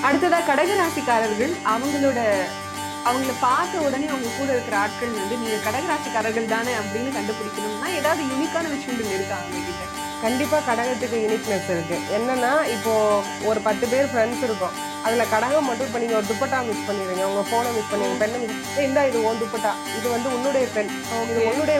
அடுத்ததா கடகராசிக்காரர்கள் அவங்கள பார்த்த உடனே அவங்க கூட இருக்கிற ஆட்கள் வந்து நீங்க கடகராசிக்காரர்கள் தானே அப்படின்னு கண்டுபிடிக்கணும்னா ஏதாவது யூனிக்கான விஷயங்கள் இருக்கா அவங்க கிட்ட? கண்டிப்பா கடகத்துக்கு யூனிக்னஸ் இருக்கு. என்னன்னா இப்போ ஒரு 10 பேர் ஃப்ரெண்ட்ஸ் இருக்கோம். அதுல கடகம் மட்டும் இப்ப நீங்க ஒரு துப்பட்டா மிஸ் பண்ணிடுறீங்க, உங்க போனை மிஸ் பண்ணீங்க, பெண்ணை மிஸ் இந்தா இது உன் துப்பட்டா, இது வந்து உன்னுடைய பெண், இது உன்னுடைய.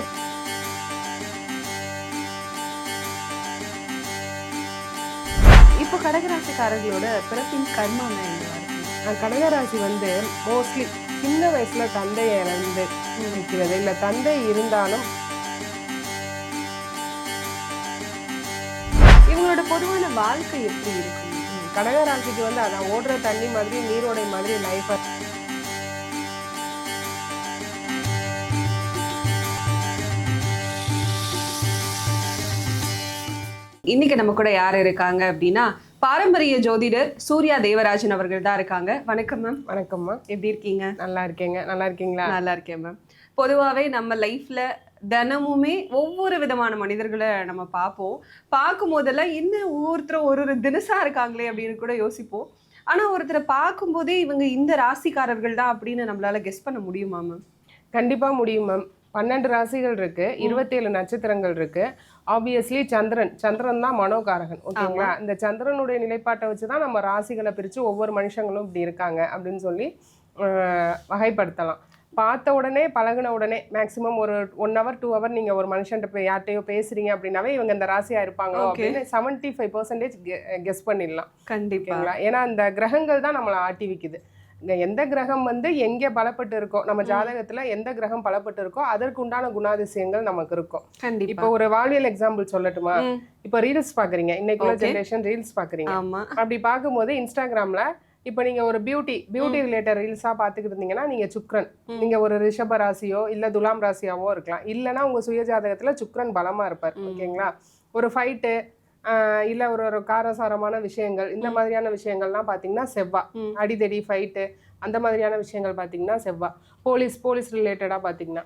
இப்போ கடகராசிக்காரர்களோட பிறப்பின் கர்மானா என்னவா இருக்கு? கடகராசி வந்து மோஸ்ட்லி சின்ன வயசுல தந்தையை இழந்து நிற்கிறது, இல்ல தந்தை இருந்தாலும் இவங்களோட பொதுவான வாழ்க்கை எப்படி இருக்கும்? கடகராசிக்கு வந்து அதான் ஓடுற தண்ணி மாதிரி நீரோடை மாதிரி லைஃப். இன்னைக்கு நம்ம கூட யார் இருக்காங்க அப்படின்னா பாரம்பரிய ஜோதிடர் சூர்யா தேவராஜன் அவர்கள் தான் இருக்காங்க. வணக்கம் மேம். வணக்கம்மா, எப்படி இருக்கீங்க? நல்லா இருக்கேங்க. நல்லா இருக்கீங்களா? நல்லா இருக்கேன் மேம். பொதுவாகவே நம்ம லைஃப்ல தினமுமே ஒவ்வொரு விதமான மனிதர்களை நம்ம பார்க்கும் போதெல்லாம் என்ன ஒவ்வொருத்தரும் ஒரு தினசா இருக்காங்களே அப்படின்னு கூட யோசிப்போம். ஆனா ஒருத்தரை பார்க்கும்போதே இவங்க இந்த ராசிக்காரர்கள் தான் அப்படின்னு நம்மளால கெஸ் பண்ண முடியுமா மேம்? கண்டிப்பா முடியும் மேம். 12 ராசிகள் இருக்கு, 27 நட்சத்திரங்கள் இருக்கு. ஆப்வியஸ்லி சந்திரன் தான் மனோகாரகன். ஓகேங்களா? இந்த சந்திரனுடைய நிலைப்பாட்டை வச்சுதான் நம்ம ராசிகளை பிரிச்சு ஒவ்வொரு மனுஷங்களும் இப்படி இருக்காங்க அப்படின்னு சொல்லி வகைப்படுத்தலாம். பார்த்த உடனே பழகின உடனே மேக்சிமம் ஒரு 1 hour 2 hour நீங்க ஒரு மனுஷன்ட்ட போய் யார்ட்டையோ பேசுறீங்க அப்படின்னாவே இவங்க இந்த ராசியா இருப்பாங்களோ அப்படின்னு 75% கெஸ் பண்ணிடலாம். கண்டிப்பா. ஏன்னா அந்த கிரகங்கள் தான் நம்மளை ஆட்டி வைக்குது. எந்த கிரகம் வந்து எங்கே பலப்பட்டு இருக்கோ, நம்ம ஜாதகத்துல எந்த கிரகம் பலப்பட்டு இருக்கோ அதற்கு உண்டான குணாதிசயங்கள் நமக்கு இருக்கும். கண்டிப்பா. இப்போ ஒரு வாழ்வியல் எக்ஸாம்பிள் சொல்லட்டுமா? இப்போ ரீல்ஸ் பாக்குறீங்க, இன்னைக்குள்ள ஜெனரேஷன் ரீல்ஸ் பாக்குறீங்க. அப்படி பார்க்கும்போது இன்ஸ்டாகிராம்ல இப்போ நீங்க ஒரு பியூட்டி ரிலேட்டட் ரீல்ஸா பாத்துக்கிட்டு இருந்தீங்கன்னா நீங்க சுக்ரன், நீங்க ஒரு ரிஷப ராசியோ இல்ல துலாம் ராசியாவோ இருக்கலாம். இல்லைன்னா உங்க சுய ஜாதகத்துல சுக்ரன் பலமா இருப்பார். ஓகேங்களா? ஒரு ஃபைட்டு இல்ல ஒரு காரசாரமான விஷயங்கள், இந்த மாதிரியான விஷயங்கள்லாம் பாத்தீங்கன்னா செவ்வா, அடிதடி ஃபைட்டு அந்த மாதிரியான விஷயங்கள் பாத்தீங்கன்னா செவ்வா. போலீஸ் ரிலேட்டடா பாத்தீங்கன்னா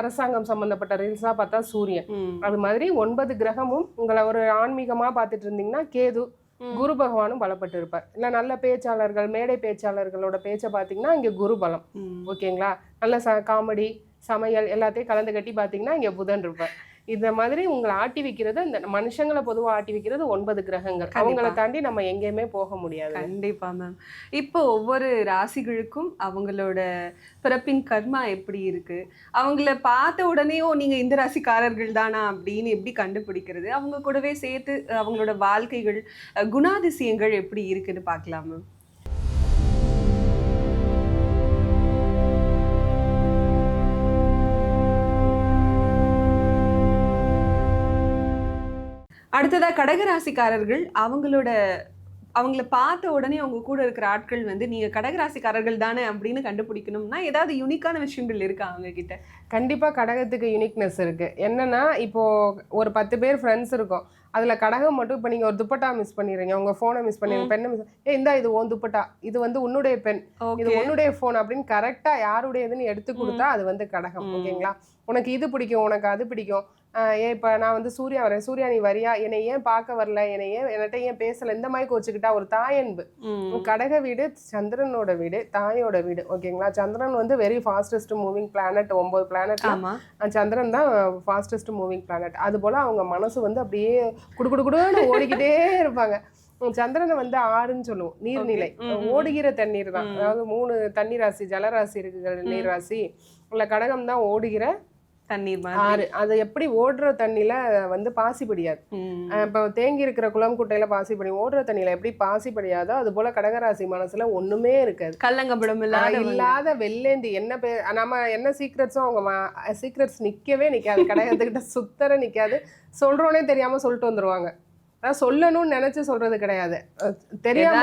அரசாங்கம் சம்பந்தப்பட்ட ரீல்ஸா பார்த்தா சூரியன். அது மாதிரி 9 கிரகமும் உங்களை ஒரு ஆன்மீகமா பார்த்துட்டு இருந்தீங்கன்னா கேது, குரு பகவானும் பலப்பட்டு இருப்பார். இல்ல நல்ல பேச்சாளர்கள், மேடை பேச்சாளர்களோட பேச்சை பாத்தீங்கன்னா இங்க குரு பலம். ஓகேங்களா? நல்ல காமெடி, சமையல் எல்லாத்தையும் கலந்து கட்டி பாத்தீங்கன்னா இங்க புதன் இருப்பார். இந்த மாதிரி உங்களை ஆட்டி வைக்கிறது, இந்த மனுஷங்களை பொதுவாக ஆட்டி வைக்கிறது 9 கிரகங்கள். அவங்களை தாண்டி நம்ம எங்கேயுமே போக முடியாது. கண்டிப்பா மேம். இப்போ ஒவ்வொரு ராசிகளுக்கும் அவங்களோட பிறப்பின் கர்மா எப்படி இருக்கு, அவங்கள பார்த்த உடனே நீங்க இந்த ராசிக்காரர்கள் தானா அப்படின்னு எப்படி கண்டுபிடிக்கிறது, அவங்க கூடவே சேர்த்து அவங்களோட வாழ்க்கைகள் குணாதிசயங்கள் எப்படி இருக்குன்னு பார்க்கலாம் மேம். அடுத்ததா கடகராசிக்காரர்கள் அவங்கள பார்த்த உடனே அவங்க கூட இருக்கிற ஆட்கள் வந்து நீங்க கடகராசிக்காரர்கள் தானே அப்படின்னு கண்டுபிடிக்கணும்னா ஏதாவது யூனிக்கான விஷயங்கள் இருக்கா அவங்க கிட்ட? கண்டிப்பா கடகத்துக்கு யூனிக்னஸ் இருக்கு. என்னன்னா இப்போ ஒரு 10 பேர் ஃப்ரெண்ட்ஸ் இருக்கோம். அதுல கடகம் மட்டும் இப்ப நீங்க ஒரு துப்பட்டா மிஸ் பண்ணிடுறீங்க, உங்க போனை மிஸ் பண்ணிடுறீங்க, பெண்ணை மிஸ் இந்தா இது உன் துப்பட்டா, இது வந்து உன்னுடைய பெண், இது உன்னுடைய போன் அப்படின்னு கரெக்டா யாருடையதுன்னு எடுத்து கொடுத்தா அது வந்து கடகம். ஓகேங்களா? உனக்கு இது பிடிக்கும், உனக்கு அது பிடிக்கும். இப்ப நான் வந்து சூர்யா வரேன், சூர்யா நீ வரியா, என்னை ஏன் பார்க்க வரல, என்கிட்ட ஏன் பேசல, இந்த மாதிரி கோச்சுக்கிட்டா ஒரு தாயன்பு. கடக வீடு சந்திரனோட வீடு, தாயோட வீடு. ஓகேங்களா? சந்திரன் வந்து very fastest moving planet. 9 planet சந்திரன் தான் ஃபாஸ்டஸ்ட் மூவிங் பிளானட். அது போல அவங்க மனசு வந்து அப்படியே குடுகுடுன்னு ஓடிக்கிட்டே இருப்பாங்க. சந்திரனை வந்து ஆறுன்னு சொல்லுவோம், நீர்நிலை, ஓடுகிற தண்ணீர் தான். அதாவது 3 தண்ணி ராசி, ஜலராசி இருக்கு, நீர் ராசி. உள்ள கடகம் தான் ஓடுகிற தண்ணீர் ஆறு. அது எப்படி ஓடுற தண்ணியில வந்து பாசி படியாது. இப்போ தேங்கி இருக்கிற குளம் குட்டையில பாசி படி, ஓடுற தண்ணியில எப்படி பாசி படியாதோ அது போல கடகராசி மனசுல ஒண்ணுமே இருக்காது. கள்ளங்கபடம் இல்லாத வெள்ளேந்தி என்ன நம்ம என்ன சீக்ரெட்ஸும் அவங்க சீக்ரெட்ஸ் நிக்கவே நிக்காது. கடகத்துக்கிட்ட சுத்தர நிக்காது. சொல்றோன்னே தெரியாம சொல்லிட்டு வந்துருவாங்க. அதான் சொல்லணும்னு நினைச்சு சொல்றது கிடையாது, தெரியாம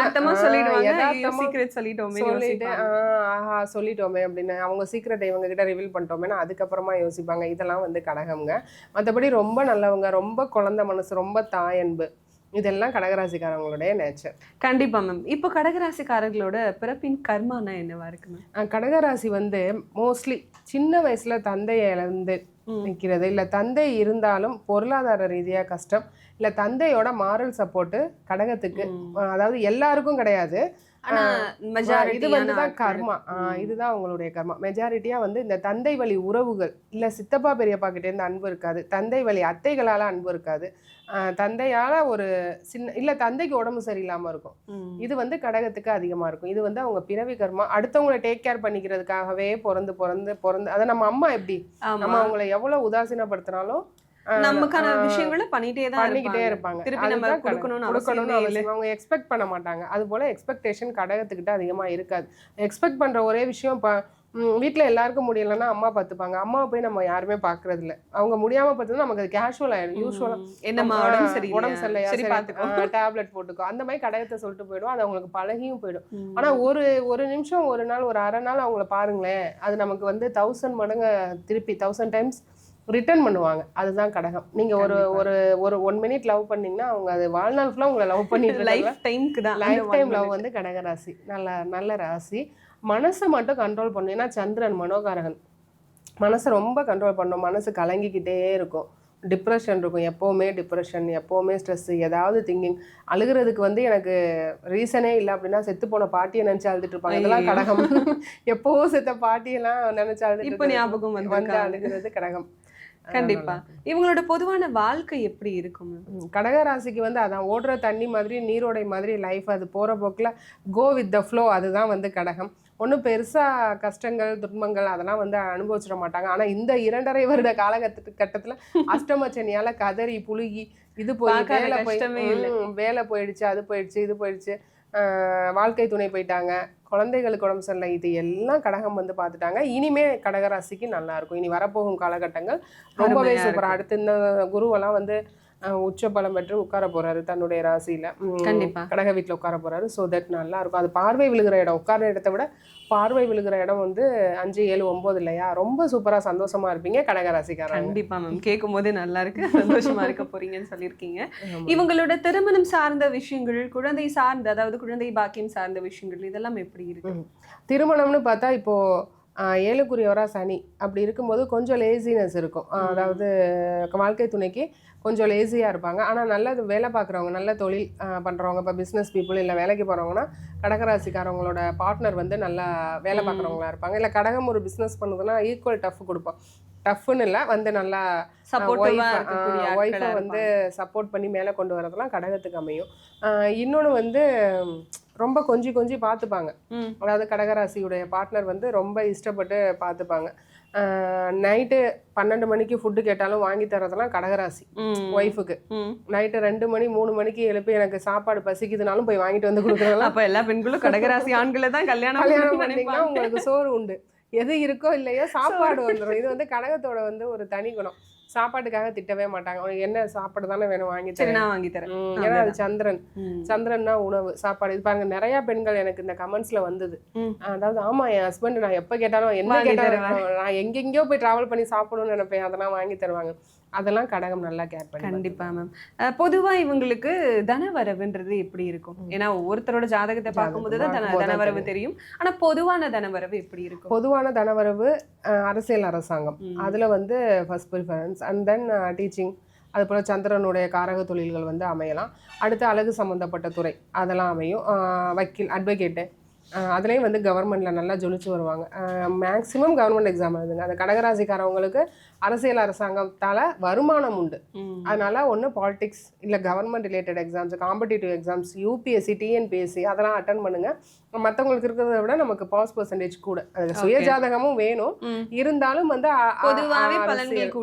சொல்லிட்டோமே அப்படின்னு அவங்க சீக்ரெட்டை இவங்க கிட்ட ரிவீல் பண்ணிட்டோமேனா அதுக்கப்புறமா யோசிப்பாங்க. இதெல்லாம் வந்து கடகம்ங்க. மற்றபடி ரொம்ப நல்லவங்க, ரொம்ப குழந்தை மனசு, ரொம்ப தாயன்பு, இதெல்லாம் கடகராசிக்காரங்களுடைய நேச்சர். கண்டிப்பா மேம். இப்போ கடகராசிக்காரர்களோட பிறப்பின் கர்மானா என்னவா இருக்கு மேம்? கடகராசி வந்து மோஸ்ட்லி சின்ன வயசுல தந்தையை இழந்து நிற்கிறது, இல்லை தந்தை இருந்தாலும் பொருளாதார ரீதியா கஷ்டம், இல்லை தந்தையோட மாரல் சப்போர்ட்டு கடகத்துக்கு, அதாவது எல்லாருக்கும் கிடையாது, ஆனா இது வந்து தான் கர்மா. இதுதான் உங்களுடைய கர்மா. மெஜாரிட்டியா வந்து இந்த தந்தை வழி உறவுகள் இல்ல சித்தப்பா பெரியப்பா கிட்ட இருந்து அன்பு இருக்காது, தந்தை வழி அத்தைகளால அன்பு இருக்காது, தந்தையால ஒரு சின்ன இல்ல தந்தைக்கு உடம்பு சரியில்லாம இருக்கும். இது வந்து கடகத்துக்கு அதிகமா இருக்கும். இது வந்து அவங்க பிறவி கர்மா. அடுத்தவங்களை டேக் கேர் பண்ணிக்கிறதுக்காகவே பிறந்து அதை நம்ம அம்மா எப்படி நம்ம அவங்களை எவ்வளவு உதாசீனப்படுத்தினாலும் நமக்கான விஷயங்களை பண்ணிக்கிட்டே இருப்பாங்க. திருப்பி நம்ம கொடுக்கணும்னு அவங்க எக்ஸ்பெக்ட் பண்ண மாட்டாங்க. அது போல எக்ஸ்பெக்டேஷன் கடகத்துக்கிட்ட அதிகமா இருக்காது. எக்ஸ்பெக்ட் பண்ற ஒரே விஷயம் வீட்டுல எல்லாருக்கும் முடியலன்னா அம்மா பார்த்துப்பாங்க. அம்மாவை போய் நம்ம யாருமே பாக்குறது இல்ல. அவங்க முடியாம பார்த்தா நமக்கு அது கேஷுவல் ஆயிடும். யூஸ்வலா உடம்பு சரியில்லையா டேப்லெட் போட்டுக்கோ அந்த மாதிரி கடகத்தை சொல்லிட்டு போயிடும். அது அவங்களுக்கு பழகியும் போயிடும். ஆனா ஒரு நிமிஷம் ஒரு நாள் ஒரு அரை நாள் அவங்கள பாருங்களேன், அது நமக்கு வந்து 1000 மடங்கு திருப்பி 1000 டைம்ஸ் ரிட்டர்ன் பண்ணுவாங்க. அதுதான் கடகம். நீங்க ஒரு 1 மினிட் லவ் பண்ணீங்கன்னா அவங்க அது வாழ்நாள் ஃபுல்லா உங்களை லவ் பண்ணிட்டு லைஃப் டைம் லவ் வந்து கடக ராசி. நல்ல ராசி. மனசை மட்டும் கண்ட்ரோல் பண்ணும். ஏன்னா சந்திரன் மனோகாரகன். மனசை ரொம்ப கண்ட்ரோல் பண்ணும். மனசு கலங்கிக்கிட்டே இருக்கும். டிப்ரெஷன் இருக்கும். எப்போவுமே ஸ்ட்ரெஸ், ஏதாவது திங்கிங். அழுகிறதுக்கு வந்து எனக்கு ரீசனே இல்லை அப்படின்னா செத்து போன பாட்டியை நினைச்சு அழுதுட்டு இருப்பாங்க. இதெல்லாம் கடகம். எப்பவோ செத்த பாட்டியெல்லாம் நினைச்சு அழுதுட்டு ஞாபகம் வந்து அழுகிறது கடகம். கண்டிப்பா. இவங்களோட பொதுவான வாழ்க்கை எப்படி இருக்கும்? கடகராசிக்கு வந்து அதான் ஓடுற தண்ணி மாதிரி நீரோடை மாதிரி லைஃப். அது போற போக்குல கோ வித் த ஃப்ளோ. அதுதான் வந்து கடகம். ஒன்றும் பெருசா கஷ்டங்கள் துன்பங்கள் அதெல்லாம் வந்து அனுபவிச்சிட மாட்டாங்க. ஆனா இந்த 2.5 வருட காலகட்டத்துல அஷ்டமச்சனியால கதறி புழுகி இது போய் வேலை போயிடுச்சு, அது போயிடுச்சு, இது போயிடுச்சு, வாழ்க்கை துணை போயிட்டாங்க, குழந்தைகளுக்கு உடம்பு சரியில்லை, இது எல்லாம் கடகம் வந்து பார்த்துட்டாங்க. இனிமே கடகராசிக்கு நல்லா இருக்கும். இனி வரப்போகும் காலகட்டங்கள் ரொம்பவே சூப்பரா. அடுத்து இந்த குருவெல்லாம் வந்து உச்ச பலம் பெற்று உட்கார போறாரு தன்னுடைய ராசியில. கண்டிப்பா கடக வீட்டுல உட்கார போறாரு. ஸோ தட் நல்லா இருக்கும். அது பார்வை விழுகிற இடம். உட்கார்ற இடத்தை விட பார்வை விழுகிற இடம் வந்து 5, 7, 9 இல்லையா? ரொம்ப சூப்பரா சந்தோஷமா இருப்பீங்க கடகராசிக்காரங்க. கண்டிப்பா மேம். கேட்கும் போதே நல்லா இருக்கு. சந்தோஷமா இருக்க போறீங்கன்னு சொல்லியிருக்கீங்க. இவங்களோட திருமணம் சார்ந்த விஷயங்கள், குழந்தை சார்ந்த அதாவது குழந்தை பாக்கியம் சார்ந்த விஷயங்கள் இதெல்லாம் எப்படி இருக்கு? திருமணம்னு பார்த்தா இப்போ 7க்குரியவரா சனி. அப்படி இருக்கும்போது கொஞ்சம் லேசினஸ் இருக்கும். அதாவது வாழ்க்கை துணைக்கு கொஞ்சம் லேசியாக இருப்பாங்க. ஆனால் நல்ல வேலை பார்க்குறவங்க, நல்ல தொழில் பண்ணுறவங்க, இப்போ பிஸ்னஸ் பீப்புள் இல்லை வேலைக்கு போகிறவங்கன்னா கடகராசிக்காரவங்களோட பார்ட்னர் வந்து நல்லா வேலை பார்க்குறவங்களா இருப்பாங்க. இல்லை கடகம் ஒரு பிஸ்னஸ் பண்ணுதுன்னா ஈக்குவல் டஃப் கொடுப்போம். டஃப்னு இல்லை வந்து நல்லா ஒய்ஃபை வந்து சப்போர்ட் பண்ணி மேலே கொண்டு வரதெல்லாம் கடகத்துக்கு அமையும். இன்னொன்று வந்து ரொம்ப கொஞ்சி பார்த்துப்பாங்க. அதாவது கடகராசியுடைய பார்ட்னர் வந்து ரொம்ப இஷ்டப்பட்டு பார்த்துப்பாங்க. நைட்டு 12 மணிக்கு ஃபுட்டு கேட்டாலும் வாங்கி தரதெல்லாம் கடகராசி ஒய்ஃபுக்கு. நைட்டு 2 மணி 3 மணிக்கு எழுப்பி எனக்கு சாப்பாடு பசிக்குதுனாலும் போய் வாங்கிட்டு வந்து கொடுக்குறதெல்லாம். அப்ப எல்லா பெண்களும் கடகராசி ஆண்களை தான் கல்யாணம் பண்ணீங்கன்னா உங்களுக்கு சோறு உண்டு. எது இருக்கோ இல்லையோ சாப்பாடு வந்துடும். இது வந்து கடகத்தோட வந்து ஒரு தனி குணம். சாப்பாட்டுக்காக திட்டவே மாட்டாங்க. உனக்கு என்ன சாப்பாடு தானே வேணும் வாங்கி தரேன். ஏன்னா அது சந்திரன்னா உணவு சாப்பாடு. இது பாருங்க நிறைய பெண்கள் எனக்கு இந்த கமெண்ட்ஸ்ல வந்தது. அதாவது ஆமா என் ஹஸ்பண்ட் நான் எப்ப கேட்டாலும் என்ன கேட்டாலும் நான் எங்கெங்கயோ போய் டிராவல் பண்ணி சாப்பிடணும்னு நினைப்பேன், அதெல்லாம் வாங்கி தருவாங்க. அதெல்லாம் கடகம் நல்லா கேர் பண்ணி. கண்டிப்பா மேம். பொதுவா இவங்களுக்கு தனவரவுன்றது எப்படி இருக்கும்? ஏன்னா ஒவ்வொருத்தரோட ஜாதகத்தை பார்க்கும்போது தான் தனவரவு தெரியும். ஆனா பொதுவான தனவரவு எப்படி இருக்கும்? பொதுவான தனவரவு அரசியல் அரசாங்கம், அதுல வந்து first preference. And then teaching, அது போல் சந்திரனுடைய காரக தொழில்கள் வந்து அமையலாம். அடுத்து அழகு சம்மந்தப்பட்ட துறை அதெல்லாம் அமையும். வக்கீல், அட்வொகேட்டு, அதுலேயும் வந்து கவர்மெண்ட்டில் நல்லா ஜொலிச்சு வருவாங்க. மேக்ஸிமம் கவர்மெண்ட் எக்ஸாம் எழுதுங்க. அந்த கடகராசிக்காரவங்களுக்கு அரசியல் அரசாங்கத்தால் வருமானம் உண்டு. அதனால ஒன்று பாலிடிக்ஸ் இல்லை government related exams, competitive exams, UPSC, TNPSC அதெல்லாம் அட்டன் பண்ணுங்க. மற்றவங்களுக்கு இருக்கிறத விட நமக்கு பாஸ் பர்சன்டேஜ் கூட. அது சுய ஜாதகமும் வேணும், இருந்தாலும் வந்து பொதுவாகவே பலன்கள்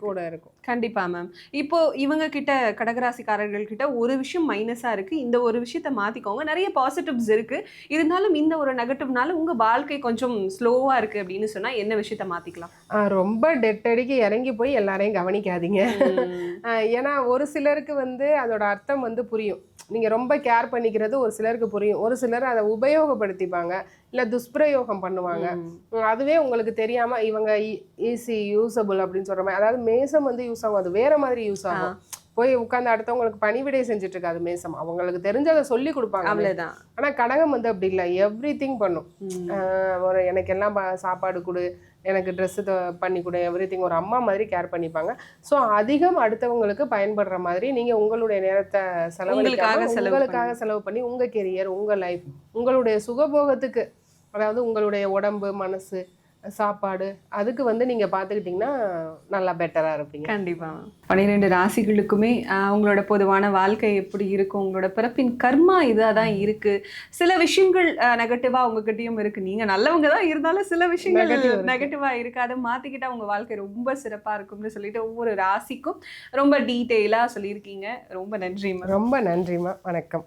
கூட இருக்கும். கண்டிப்பா மேம். இப்போ இவங்க கிட்ட கடகராசிக்காரர்கள் கிட்ட ஒரு விஷயம் மைனஸா இருக்கு, இந்த ஒரு விஷயத்த மாத்திக்கோங்க, நிறைய பாசிட்டிவ்ஸ் இருக்கு, இருந்தாலும் இந்த ஒரு நெகட்டிவ்னால உங்க வாழ்க்கை கொஞ்சம் ஸ்லோவா இருக்கு அப்படின்னு சொன்னா என்ன விஷயத்த மாத்திக்கலாம்? ரொம்ப டெட்டடிக்கு இறங்கி போய் எல்லாரையும் கவனிக்காதீங்க. ஏன்னா ஒரு சிலருக்கு வந்து அதோட அர்த்தம் வந்து புரியும். நீங்க ரொம்ப கேர் பண்ணிக்கிறது ஒரு சிலருக்கு புரியும். ஒரு சிலர் அதை உபயோகப்படுத்திப்பாங்க, இல்லை துஷ்பிரயோகம் பண்ணுவாங்க. அதுவே உங்களுக்கு தெரியாம இவங்க ஈஸி யூஸபிள் அப்படின்னு சொல்ற மாதிரி. அதாவது மேசம் வந்து யூஸ் ஆகும், அது வேற மாதிரி யூஸ் ஆகும். போய் உட்கார்ந்து அடுத்தவங்களுக்கு பணிவிடை செஞ்சுட்டு இருக்காது மேசம். அவங்களுக்கு தெரிஞ்சதை சொல்லி கொடுப்பாங்க. அவ்வளவுதான். ஆனா கடகம் வந்து அப்படி இல்லை, எவ்ரிதிங் பண்ணும். ஒரு எனக்கு எல்லாம் சாப்பாடு கொடு, எனக்கு ட்ரெஸ்ஸு பண்ணி கொடு, எவ்ரிதிங். ஒரு அம்மா மாதிரி கேர் பண்ணிப்பாங்க. ஸோ அதிகம் அடுத்தவங்களுக்கு பயன்படுற மாதிரி நீங்க உங்களுடைய நேரத்தை உங்களுக்காக செலவு பண்ணி உங்க கெரியர், உங்க லைஃப், உங்களுடைய சுகபோகத்துக்கு, அதாவது உங்களுடைய உடம்பு, மனசு, சாப்பாடு, அதுக்கு வந்து நீங்க பாத்துக்கிட்டீங்கன்னா நல்லா பெட்டரா இருப்பீங்க. கண்டிப்பா. 12 ராசிகளுக்குமே அவங்களோட பொதுவான வாழ்க்கை எப்படி இருக்கும், உங்களோட பிறப்பின் கர்மா இதாக தான் இருக்கு. சில விஷயங்கள் நெகட்டிவா உங்ககிட்டயும் இருக்கு. நீங்க நல்லவங்க தான் இருந்தாலும் சில விஷயங்கள் நெகட்டிவா இருக்கு. அதை மாத்திக்கிட்டா உங்க வாழ்க்கை ரொம்ப சிறப்பா இருக்கும்னு சொல்லிட்டு ஒவ்வொரு ராசிக்கும் ரொம்ப டீட்டெயிலா சொல்லியிருக்கீங்க. ரொம்ப நன்றிம்மா. ரொம்ப நன்றிம்மா. வணக்கம்.